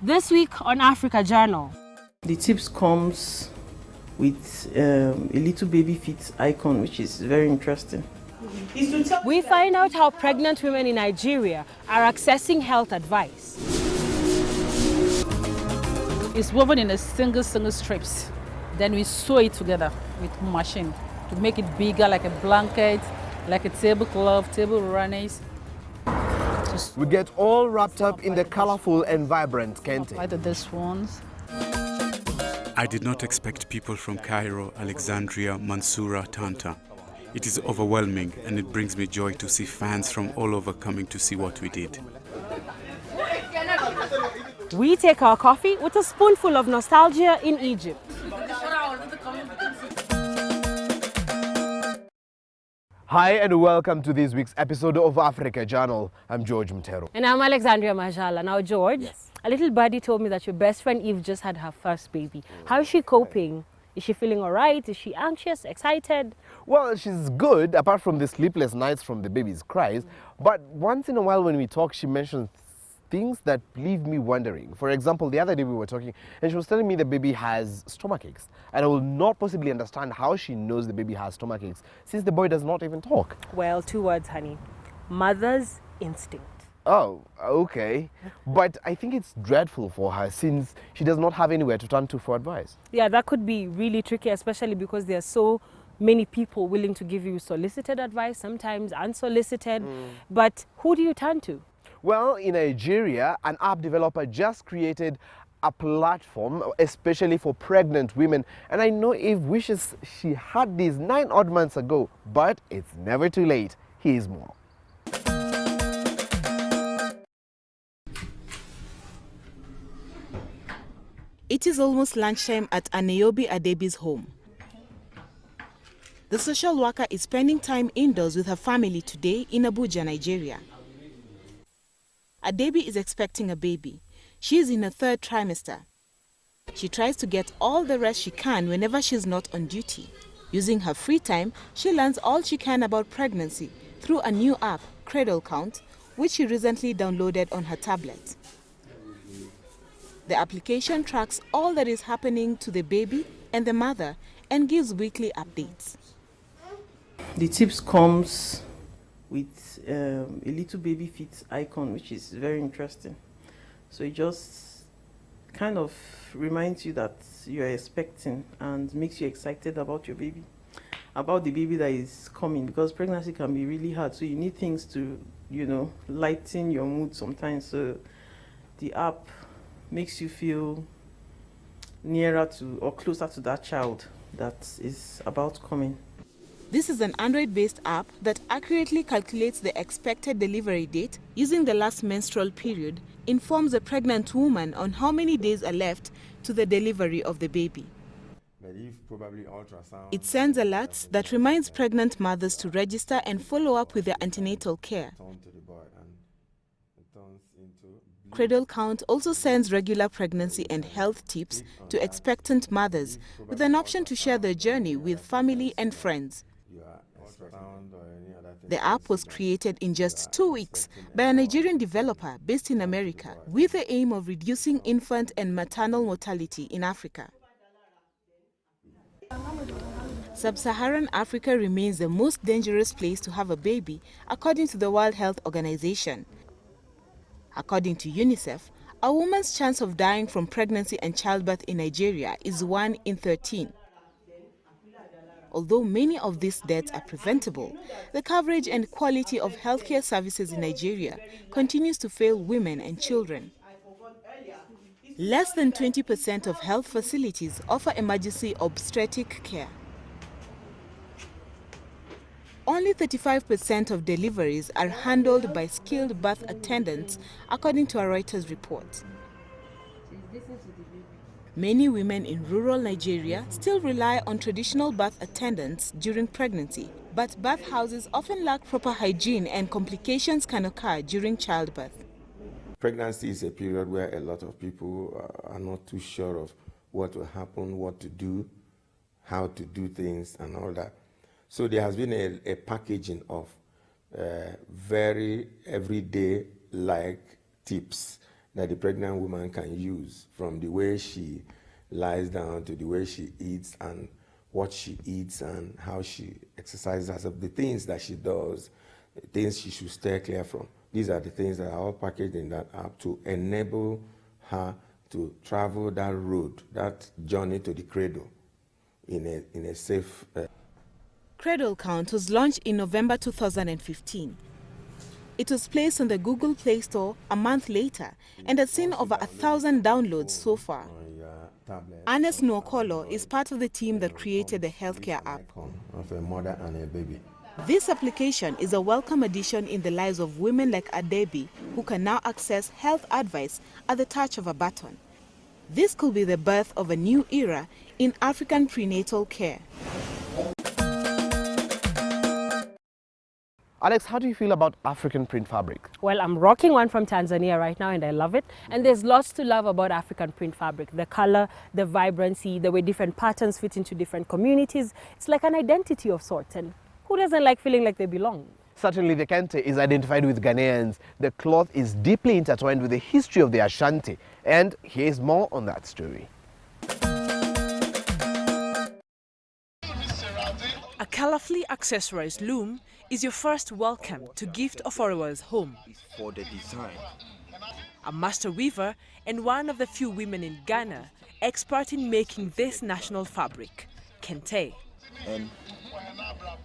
This week on Africa Journal. The tips comes with a little baby feet icon, which is very interesting. We find out how pregnant women in Nigeria are accessing health advice. It's woven in a single strips. Then we sew it together with machine to make it bigger, like a blanket, like a tablecloth, table runners. We get all wrapped up in the colorful and vibrant kente. Like this ones. I did not expect people from Cairo, Alexandria, Mansoura, Tanta. It is overwhelming, and it brings me joy to see fans from all over coming to see what we did. We take our coffee with a spoonful of nostalgia in Egypt. Hi and welcome to this week's episode of Africa Journal. I'm George Mtero. And I'm Alexandria Majala. Now, George, a little birdie told me that your best friend Eve just had her first baby. How is she coping? Is she feeling all right? Is she anxious, excited? Well, she's good, apart from the sleepless nights from the baby's cries. But once in a while when we talk, she mentions things that leave me wondering. For example, the other day we were talking and she was telling me the baby has stomach aches. And I will not possibly understand how she knows the baby has stomach aches since the boy does not even talk. Well, 2 words, honey. Mother's instinct. Oh, okay. But I think it's dreadful for her since she does not have anywhere to turn to for advice. Yeah, that could be really tricky, especially because there are so many people willing to give you solicited advice, sometimes unsolicited. But who do you turn to? Well, in Nigeria, an app developer just created a platform especially for pregnant women. And I know Eve wishes she had these 9 odd months ago, but it's never too late. Here's more. It is almost lunchtime at Aneobi Adebi's home. The social worker is spending time indoors with her family today in Abuja, Nigeria. Adebi is expecting a baby. She is in her 3rd trimester. She tries to get all the rest she can whenever she's not on duty. Using her free time, she learns all she can about pregnancy through a new app, Cradle Count, which she recently downloaded on her tablet. The application tracks all that is happening to the baby and the mother and gives weekly updates. The tips comes with a little baby feet icon, which is very interesting. So it just kind of reminds you that you are expecting and makes you excited about your baby, about the baby that is coming, because pregnancy can be really hard. So you need things to, lighten your mood sometimes. So the app makes you feel nearer to or closer to that child that is about coming. This is an Android-based app that accurately calculates the expected delivery date using the last menstrual period, informs a pregnant woman on how many days are left to the delivery of the baby. It sends alerts that reminds pregnant mothers to register and follow up with their antenatal care. Cradle Count also sends regular pregnancy and health tips to expectant mothers with an option to share their journey with family and friends. The app was created in just 2 weeks by a Nigerian developer based in America with the aim of reducing infant and maternal mortality in Africa. Sub-Saharan Africa remains the most dangerous place to have a baby, according to the World Health Organization. According to UNICEF, a woman's chance of dying from pregnancy and childbirth in Nigeria is 1 in 13. Although many of these deaths are preventable, the coverage and quality of healthcare services in Nigeria continues to fail women and children. Less than 20% of health facilities offer emergency obstetric care. Only 35% of deliveries are handled by skilled birth attendants, according to a Reuters report. Many women in rural Nigeria still rely on traditional birth attendants during pregnancy, but birth houses often lack proper hygiene and complications can occur during childbirth. Pregnancy is a period where a lot of people are not too sure of what will happen, what to do, how to do things and all that. So there has been a packaging of very everyday like tips that the pregnant woman can use, from the way she lies down to the way she eats and what she eats and how she exercises herself, the things that she does, the things she should stay clear from. These are the things that are all packaged in that app to enable her to travel that road, that journey to the cradle in a safe... Cradle Count was launched in November 2015. It was placed on the Google Play Store a month later and has seen over 1,000 downloads so far. Ernest Nwokolo is part of the team that created the healthcare app. Of a mother and a baby. This application is a welcome addition in the lives of women like Adebi, who can now access health advice at the touch of a button. This could be the birth of a new era in African prenatal care. Alex, how do you feel about African print fabric? Well, I'm rocking one from Tanzania right now and I love it. And there's lots to love about African print fabric. The color, the vibrancy, the way different patterns fit into different communities. It's like an identity of sorts. And who doesn't like feeling like they belong? Certainly the kente is identified with Ghanaians. The cloth is deeply intertwined with the history of the Ashanti. And here's more on that story. A colorfully accessorized loom is your first welcome to Gift Oforiwa's home. For the design. A master weaver and one of the few women in Ghana expert in making this national fabric, kente.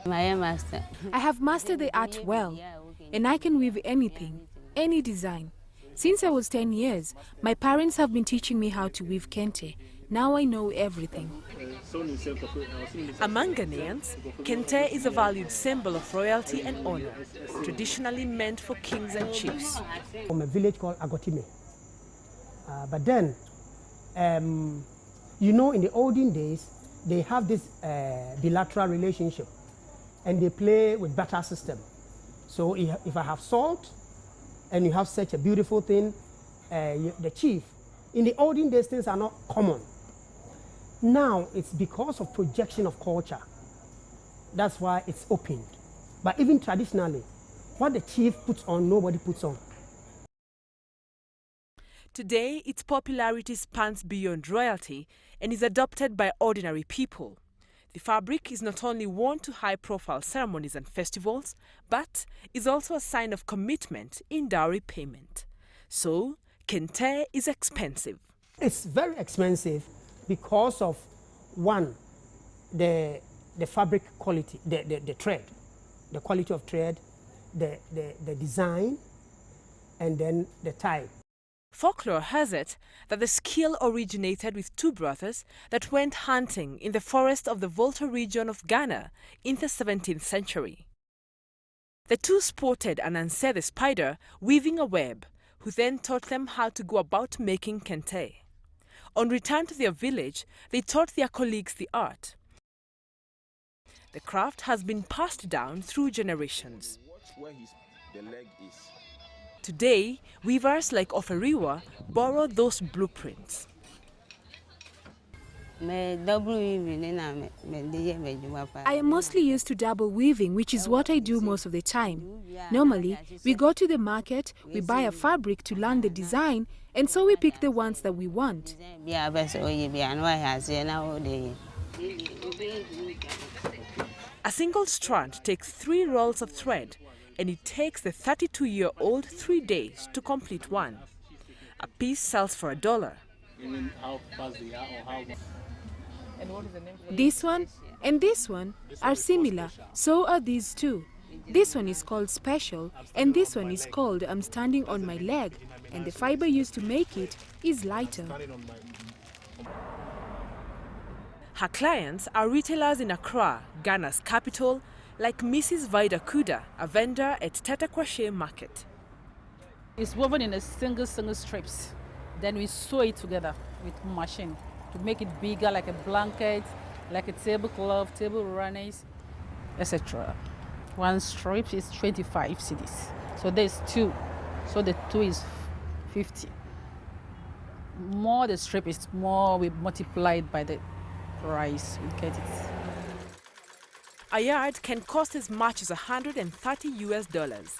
I have mastered the art well, and I can weave anything, any design. Since I was 10 years, my parents have been teaching me how to weave kente. Now I know everything. Among Ghanaians, kente is a valued symbol of royalty and honor, traditionally meant for kings and chiefs. From a village called Agotime. But then, you know, in the olden days, they have this bilateral relationship and they play with barter system. So if I have salt and you have such a beautiful thing, the chief, in the olden days, things are not common. Now, it's because of projection of culture. That's why it's opened. But even traditionally, what the chief puts on, nobody puts on. Today, its popularity spans beyond royalty and is adopted by ordinary people. The fabric is not only worn to high-profile ceremonies and festivals, but is also a sign of commitment in dowry payment. So, kente is expensive. It's very expensive because of, one, the fabric quality, the thread, the quality of thread, the design, and then the type. Folklore has it that the skill originated with two brothers that went hunting in the forest of the Volta region of Ghana in the 17th century. The two spotted an Ansede spider weaving a web, who then taught them how to go about making kente. On return to their village, they taught their colleagues the art. The craft has been passed down through generations. Today, weavers like Oforiwa borrow those blueprints. I am mostly used to double weaving, which is what I do most of the time. Normally, we go to the market, we buy a fabric to learn the design, and so we pick the ones that we want. A single strand takes 3 rolls of thread, and it takes the 32-year-old 3 days to complete one. A piece sells for $1. This one and this one are similar, so are these two. This one is called special, and this one is called I'm standing on my leg, and the fiber used to make it is lighter. Her clients are retailers in Accra, Ghana's capital, like Mrs. Vida Kuda, a vendor at Tetakwashe Market. It's woven in a single strips. Then we sew it together with machine to make it bigger, like a blanket, like a tablecloth, table runners, etc. One strip is 25 cedis. So there's 2. So the 2 is 50. More the strip is more, we multiply it by the price, we get it. A yard can cost as much as $130 US.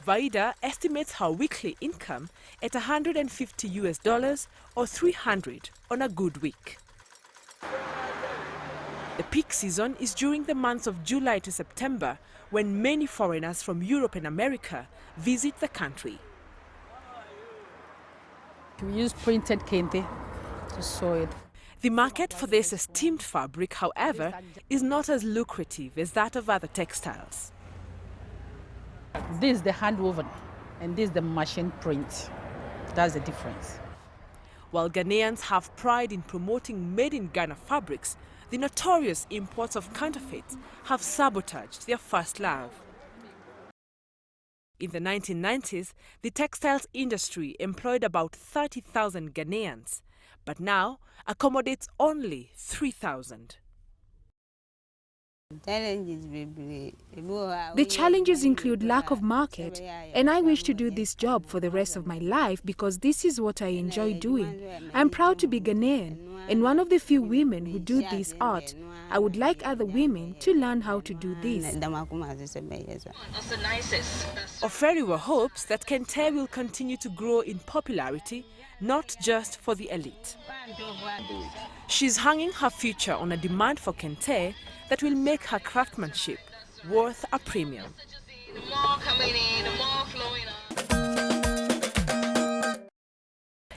Vaida estimates her weekly income at $150 or $300 on a good week. The peak season is during the months of July to September, when many foreigners from Europe and America visit the country. We use printed kente to sew it. The market for this esteemed fabric, however, is not as lucrative as that of other textiles. This is the hand woven and this is the machine print. That's the difference. While Ghanaians have pride in promoting made in Ghana fabrics, the notorious imports of counterfeits have sabotaged their first love. In the 1990s, the textiles industry employed about 30,000 Ghanaians, but now accommodates only 3,000. The challenges include lack of market, and I wish to do this job for the rest of my life because this is what I enjoy doing. I'm proud to be Ghanaian and one of the few women who do this art. I would like other women to learn how to do this. Oferiwa hopes that kente will continue to grow in popularity, not just for the elite. She's hanging her future on a demand for kente that will make her craftsmanship worth a premium.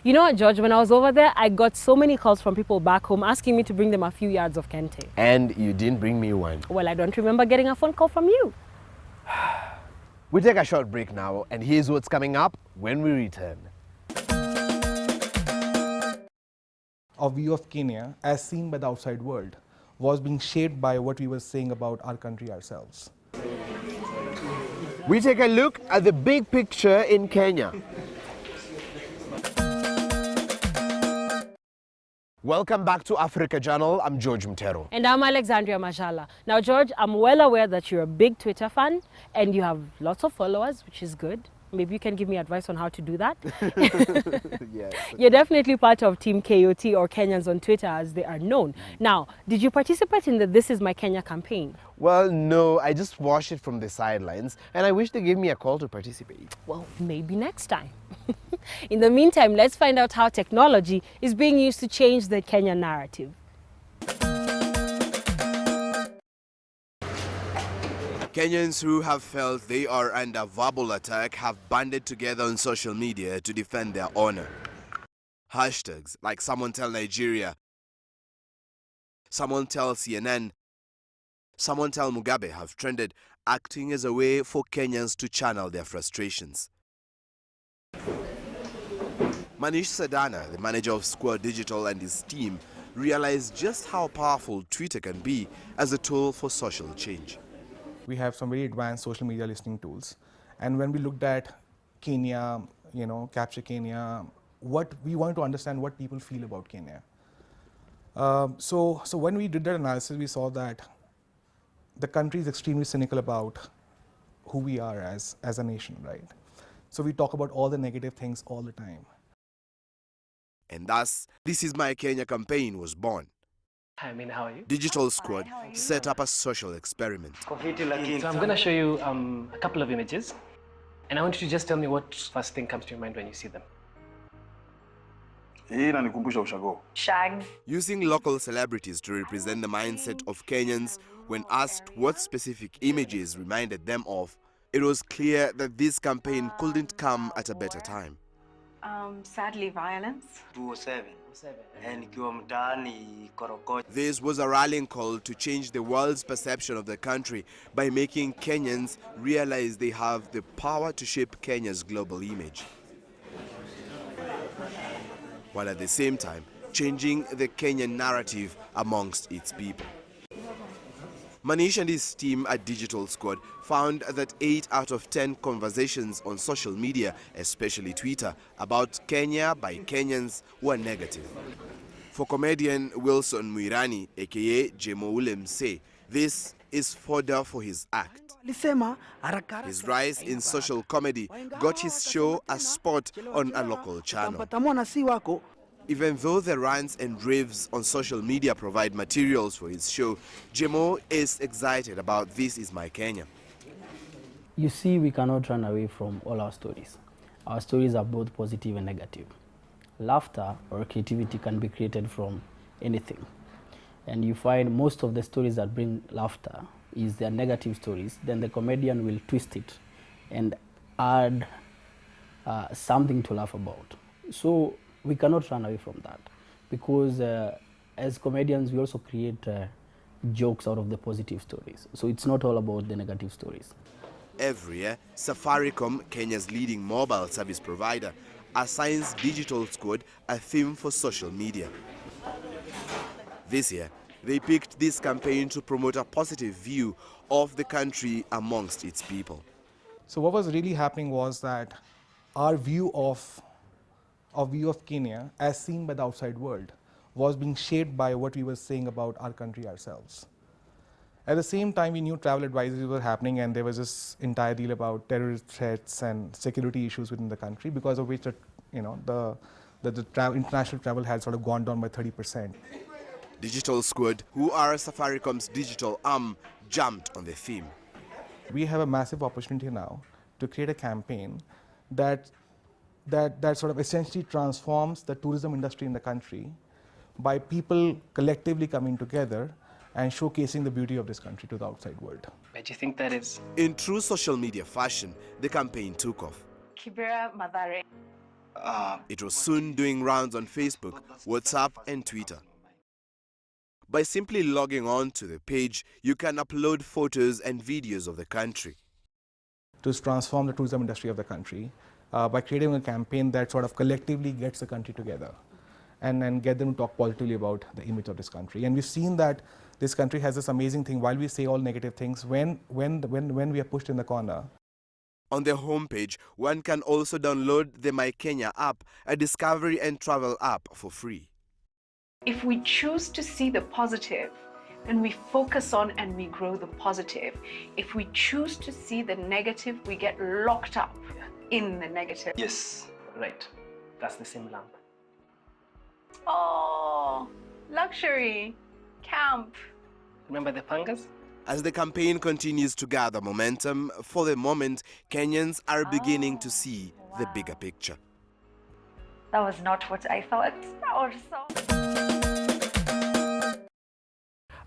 You know what, George, when I was over there, I got so many calls from people back home asking me to bring them a few yards of kente. And you didn't bring me one. Well, I don't remember getting a phone call from you. We take a short break now, and here's what's coming up when we return. Our view of Kenya, as seen by the outside world, was being shaped by what we were saying about our country ourselves. We take a look at the big picture in Kenya. Welcome back to Africa Journal. I'm George Mtero. And I'm Alexandria Majala. Now, George, I'm well aware that you're a big Twitter fan and you have lots of followers, which is good. Maybe you can give me advice on how to do that. Yes. You're definitely part of Team KOT, or Kenyans on Twitter as they are known. Now, did you participate in the This Is My Kenya campaign? Well, no, I just watched it from the sidelines, and I wish they gave me a call to participate. Well, maybe next time. In the meantime, let's find out how technology is being used to change the Kenya narrative. Kenyans who have felt they are under verbal attack have banded together on social media to defend their honor. Hashtags like Someone Tell Nigeria, Someone Tell CNN, Someone Tell Mugabe have trended, acting as a way for Kenyans to channel their frustrations. Manish Sadana, the manager of Square Digital, and his team realized just how powerful Twitter can be as a tool for social change. We have some very advanced social media listening tools. And when we looked at Kenya, Capture Kenya, what we wanted to understand what people feel about Kenya. So when we did that analysis, we saw that the country is extremely cynical about who we are as a nation, right? So we talk about all the negative things all the time. And thus, This Is My Kenya campaign was born. Hi, Amina, how are you? Digital Squad set up a social experiment. So I'm going to show you a couple of images, and I want you to just tell me what first thing comes to your mind when you see them. Shag. Using local celebrities to represent the mindset of Kenyans, when asked what specific images reminded them of, it was clear that this campaign couldn't come at a better time. Sadly, violence. 207. This was a rallying call to change the world's perception of the country by making Kenyans realize they have the power to shape Kenya's global image, while at the same time changing the Kenyan narrative amongst its people. Manish and his team at Digital Squad found that 8 out of 10 conversations on social media, especially Twitter, about Kenya by Kenyans were negative. For comedian Wilson Mwirani, aka Jemo Ulemse, this is fodder for his act. His rise in social comedy got his show a spot on a local channel. Even though the rants and raves on social media provide materials for his show, Jemo is excited about This Is My Kenya. You see, we cannot run away from all our stories. Our stories are both positive and negative. Laughter or creativity can be created from anything. And you find most of the stories that bring laughter is their negative stories. Then the comedian will twist it and add something to laugh about. So we cannot run away from that, because as comedians we also create jokes out of the positive stories. So it's not all about the negative stories. Every year, Safaricom, Kenya's leading mobile service provider, assigns Digital Squad a theme for social media. This year, they picked this campaign to promote a positive view of the country amongst its people. So what was really happening was that our view of Kenya, as seen by the outside world, was being shaped by what we were saying about our country ourselves. At the same time, we knew travel advisories were happening, and there was this entire deal about terrorist threats and security issues within the country, because of which international travel had sort of gone down by 30%. Digital Squad, who are Safaricom's digital arm, jumped on the theme. We have a massive opportunity now to create a campaign that sort of essentially transforms the tourism industry in the country by people collectively coming together and showcasing the beauty of this country to the outside world. Where do you think that is? In true social media fashion, the campaign took off. Kibera Madare. It was soon doing rounds on Facebook, WhatsApp, and Twitter. By simply logging on to the page, you can upload photos and videos of the country. To transform the tourism industry of the country by creating a campaign that sort of collectively gets the country together and get them to talk positively about the image of this country. And we've seen that this country has this amazing thing. While we say all negative things, when we are pushed in the corner. On their homepage, one can also download the My Kenya app, a discovery and travel app, for free. If we choose to see the positive, then we focus on and we grow the positive. If we choose to see the negative, we get locked up in the negative. Yes, right. That's the same lamp. Oh, luxury, camp. Remember the pangas? As the campaign continues to gather momentum, for the moment, Kenyans are beginning to see the bigger picture. That was not what I thought. That was so...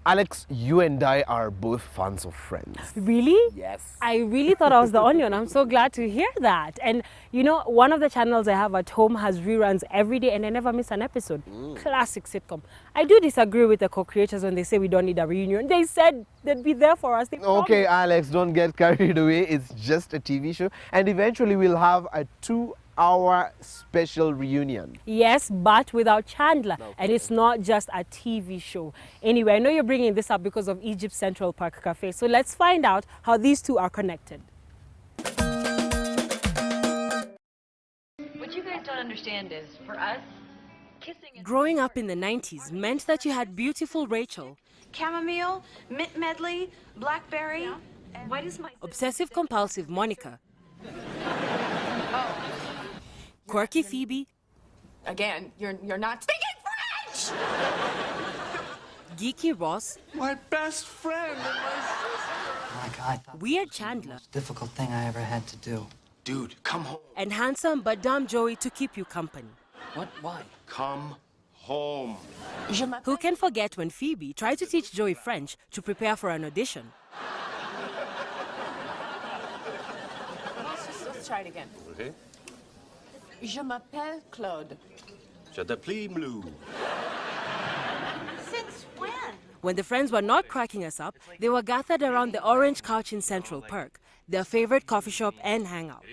Alex, you and I are both fans of Friends. Really? Yes. I really thought I was the only one. I'm so glad to hear that. And you know, one of the channels I have at home has reruns every day and I never miss an episode. Classic sitcom. I do disagree with the co-creators when they say we don't need a reunion. They said they'd be there for us. Okay, Alex, don't get carried away. It's just a TV show. And eventually we'll have a 2-hour special reunion. Yes, but without Chandler. Okay. And it's not just a TV show. Anyway, I know you're bringing this up because of Egypt's Central Park Cafe. So let's find out how these two are connected. What you guys don't understand is, for us, kissing... Growing up in the 90s meant that you had beautiful Rachel, Chamomile, mint medley, blackberry. Why does my... obsessive-compulsive Monica, quirky Phoebe, Again, you're not speaking French! geeky Ross, my best friend and my sister. Oh my God. weird Chandler, Most difficult thing I ever had to do. Dude, come home. and handsome but dumb Joey to keep you company. What? Why? Come home. Who can forget when Phoebe tried to teach Joey French to prepare for an audition? Let's try it again. Okay. Je m'appelle Claude. Je t'appelle Blue. Since when? When the friends were not cracking us up, they were gathered around the orange couch in Central Park, their favorite coffee shop and hangout.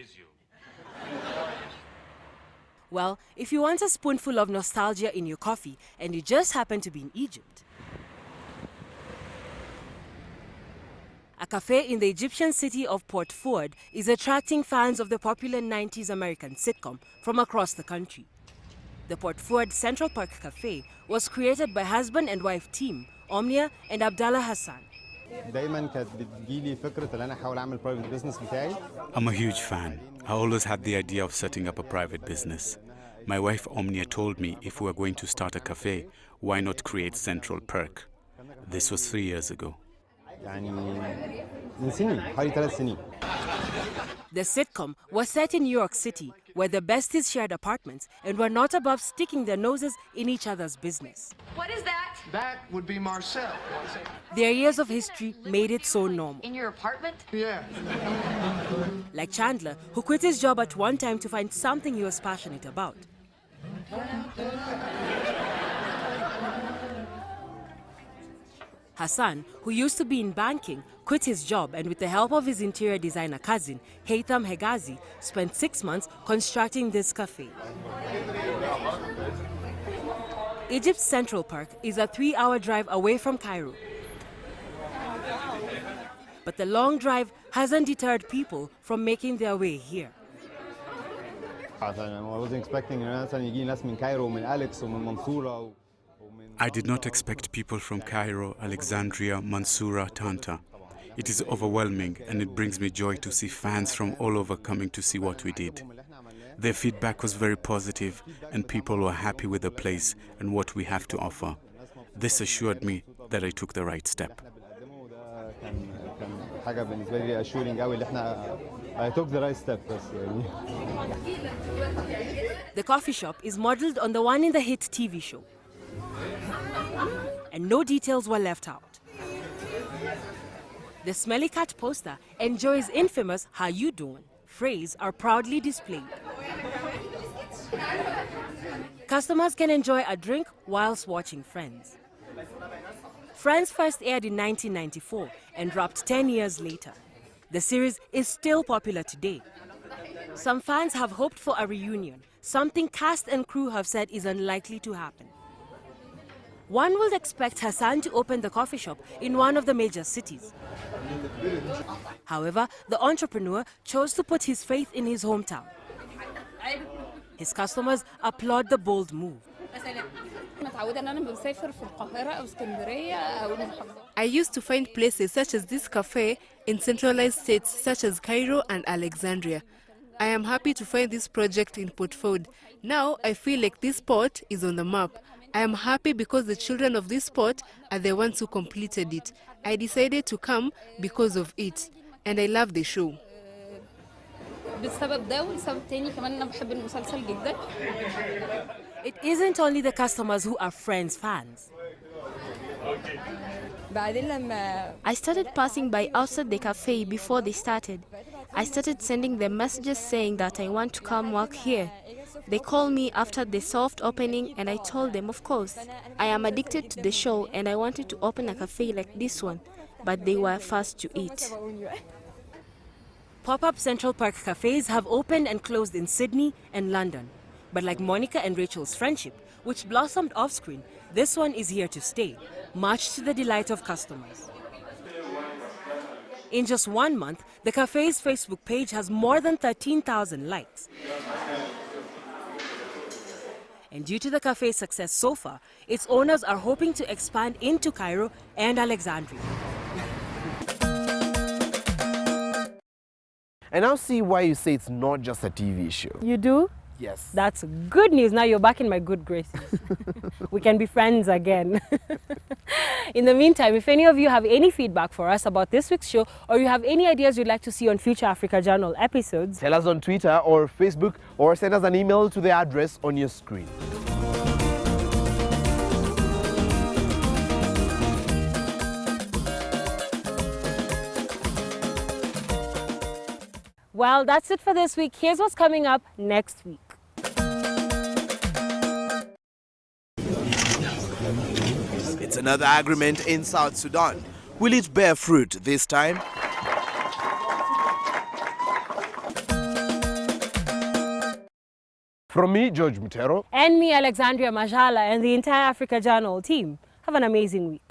Well, if you want a spoonful of nostalgia in your coffee and you just happen to be in Egypt, a cafe in the Egyptian city of Port Ford is attracting fans of the popular 90s American sitcom from across the country. The Port Ford Central Park Cafe was created by husband and wife team, Omnia and Abdallah Hassan. I'm a huge fan. I always had the idea of setting up a private business. My wife Omnia told me if we were going to start a cafe, why not create Central Park? This was 3 years ago. من سنين حوالي 3 سنين The sitcom was set in New York City, where the besties shared apartments and were not above sticking their noses in each other's business. What is that? That would be Marcel. Their years of history made it so normal. In your apartment? Yeah. Like Chandler, who quit his job at one time to find something he was passionate about. Hassan, who used to be in banking, quit his job and with the help of his interior designer cousin, Haytham Hegazi, spent 6 months constructing this cafe. Egypt's Central Park is a 3-hour drive away from Cairo. But the long drive hasn't deterred people from making their way here. I wasn't expecting ناس من كايرو من أليكس ومن منصورة. I did not expect people from Cairo, Alexandria, Mansoura, Tanta. It is overwhelming and it brings me joy to see fans from all over coming to see what we did. Their feedback was very positive and people were happy with the place and what we have to offer. This assured me that I took the right step. I took the right step. The coffee shop is modeled on the one in the hit TV show. And no details were left out. The Smelly Cat poster and Joy's infamous "How you doing?" phrase are proudly displayed. Customers can enjoy a drink whilst watching Friends. Friends first aired in 1994 and dropped 10 years later. The series is still popular today. Some fans have hoped for a reunion, something cast and crew have said is unlikely to happen. One would expect Hassan to open the coffee shop in one of the major cities. However, the entrepreneur chose to put his faith in his hometown. His customers applaud the bold move. I used to find places such as this cafe in centralized states such as Cairo and Alexandria. I am happy to find this project in Port Ford. Now I feel like this port is on the map. I am happy because the children of this port are the ones who completed it. I decided to come because of it, and I love the show. It isn't only the customers who are Friends fans. I started passing by outside the cafe before they started. I started sending them messages saying that I want to come work here. They called me after the soft opening and I told them, of course. I am addicted to the show and I wanted to open a cafe like this one, but they were fast to eat. Pop-up Central Park cafes have opened and closed in Sydney and London. But like Monica and Rachel's friendship, which blossomed off-screen, this one is here to stay, much to the delight of customers. In just 1 month, the cafe's Facebook page has more than 13,000 likes. And due to the cafe's success so far, its owners are hoping to expand into Cairo and Alexandria. I now see why you say it's not just a TV show. You do? Yes. That's good news. Now you're back in my good graces. We can be friends again. In the meantime, if any of you have any feedback for us about this week's show, or you have any ideas you'd like to see on future Africa Journal episodes, tell us on Twitter or Facebook, or send us an email to the address on your screen. well, that's it for this week. Here's what's coming up next week. It's another agreement in South Sudan. Will it bear fruit this time? From me, George Mutero. And me, Alexandria Majala, and the entire Africa Journal team. Have an amazing week.